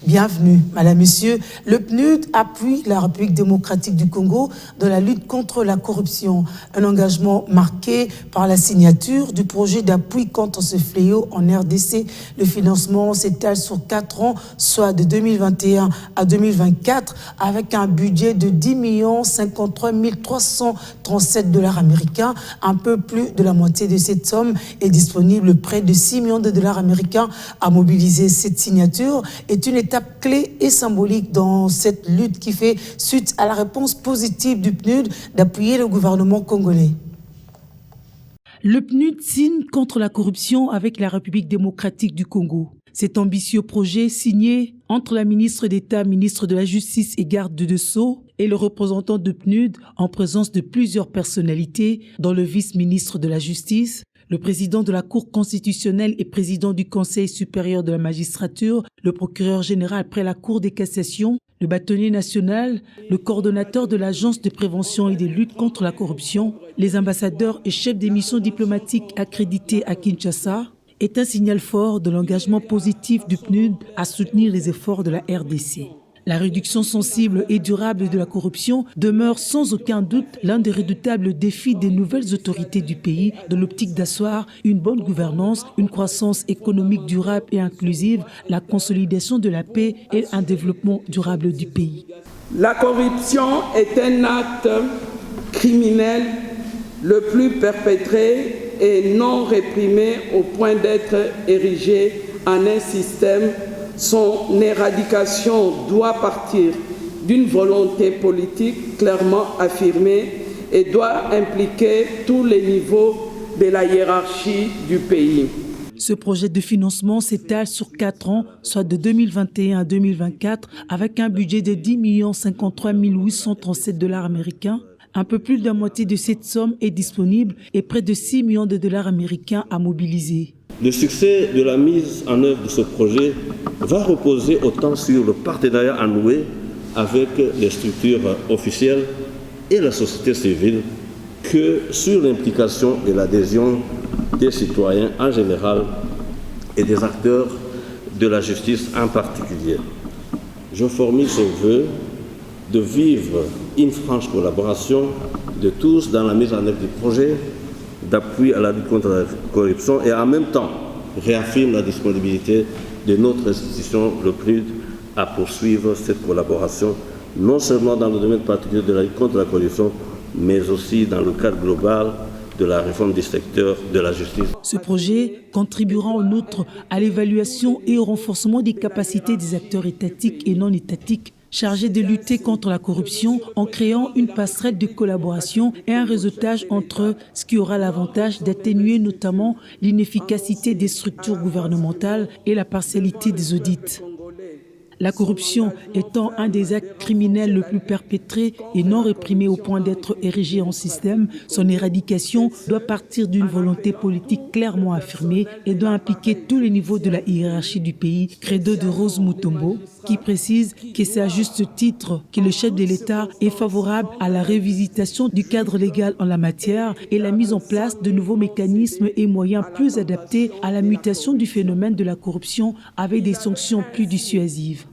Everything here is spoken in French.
Bienvenue, Madame, Monsieur. Le PNUD appuie la République démocratique du Congo dans la lutte contre la corruption. Un engagement marqué par la signature du projet d'appui contre ce fléau en RDC. Le financement s'étale sur 4 ans, soit de 2021 à 2024, avec un budget de 10 53 337 $ américains. Un peu plus de la moitié de cette somme est disponible. Près de 6 millions de dollars américains à mobiliser. Cette signature est une étape clé et symbolique dans cette lutte qui fait suite à la réponse positive du PNUD d'appuyer le gouvernement congolais. Le PNUD signe contre la corruption avec la République démocratique du Congo. Cet ambitieux projet signé entre la ministre d'État, ministre de la Justice et garde de Sceaux et le représentant de PNUD en présence de plusieurs personnalités, dont le vice-ministre de la Justice, le président de la Cour constitutionnelle et président du Conseil supérieur de la magistrature, le procureur général près la Cour des cassations, le bâtonnier national, le coordonnateur de l'Agence de prévention et de lutte contre la corruption, les ambassadeurs et chefs des missions diplomatiques accrédités à Kinshasa, est un signal fort de l'engagement positif du PNUD à soutenir les efforts de la RDC. La réduction sensible et durable de la corruption demeure sans aucun doute l'un des redoutables défis des nouvelles autorités du pays dans l'optique d'asseoir une bonne gouvernance, une croissance économique durable et inclusive, la consolidation de la paix et un développement durable du pays. La corruption est un acte criminel le plus perpétré et non réprimé au point d'être érigé en un système. Son éradication doit partir d'une volonté politique clairement affirmée et doit impliquer tous les niveaux de la hiérarchie du pays. Ce projet de financement s'étale sur 4 ans, soit de 2021 à 2024, avec un budget de 10 53 837 $ américains. Un peu plus de la moitié de cette somme est disponible et près de 6 millions de dollars américains à mobiliser. Le succès de la mise en œuvre de ce projet va reposer autant sur le partenariat annoué avec les structures officielles et la société civile que sur l'implication et l'adhésion des citoyens en général et des acteurs de la justice en particulier. Je formule ce vœu de vivre une franche collaboration de tous dans la mise en œuvre du projet d'appui à la lutte contre la corruption et en même temps réaffirme la disponibilité de notre institution, le PNUD, à poursuivre cette collaboration, non seulement dans le domaine particulier de la lutte contre la corruption, mais aussi dans le cadre global de la réforme du secteur de la justice. Ce projet contribuera en outre à l'évaluation et au renforcement des capacités des acteurs étatiques et non étatiques chargés de lutter contre la corruption en créant une passerelle de collaboration et un réseautage entre eux, ce qui aura l'avantage d'atténuer notamment l'inefficacité des structures gouvernementales et la partialité des audits. La corruption étant un des actes criminels le plus perpétrés et non réprimés au point d'être érigé en système, son éradication doit partir d'une volonté politique clairement affirmée et doit impliquer tous les niveaux de la hiérarchie du pays, credo de Rose Mutombo, qui précise que c'est à juste titre que le chef de l'État est favorable à la révisitation du cadre légal en la matière et la mise en place de nouveaux mécanismes et moyens plus adaptés à la mutation du phénomène de la corruption avec des sanctions plus dissuasives.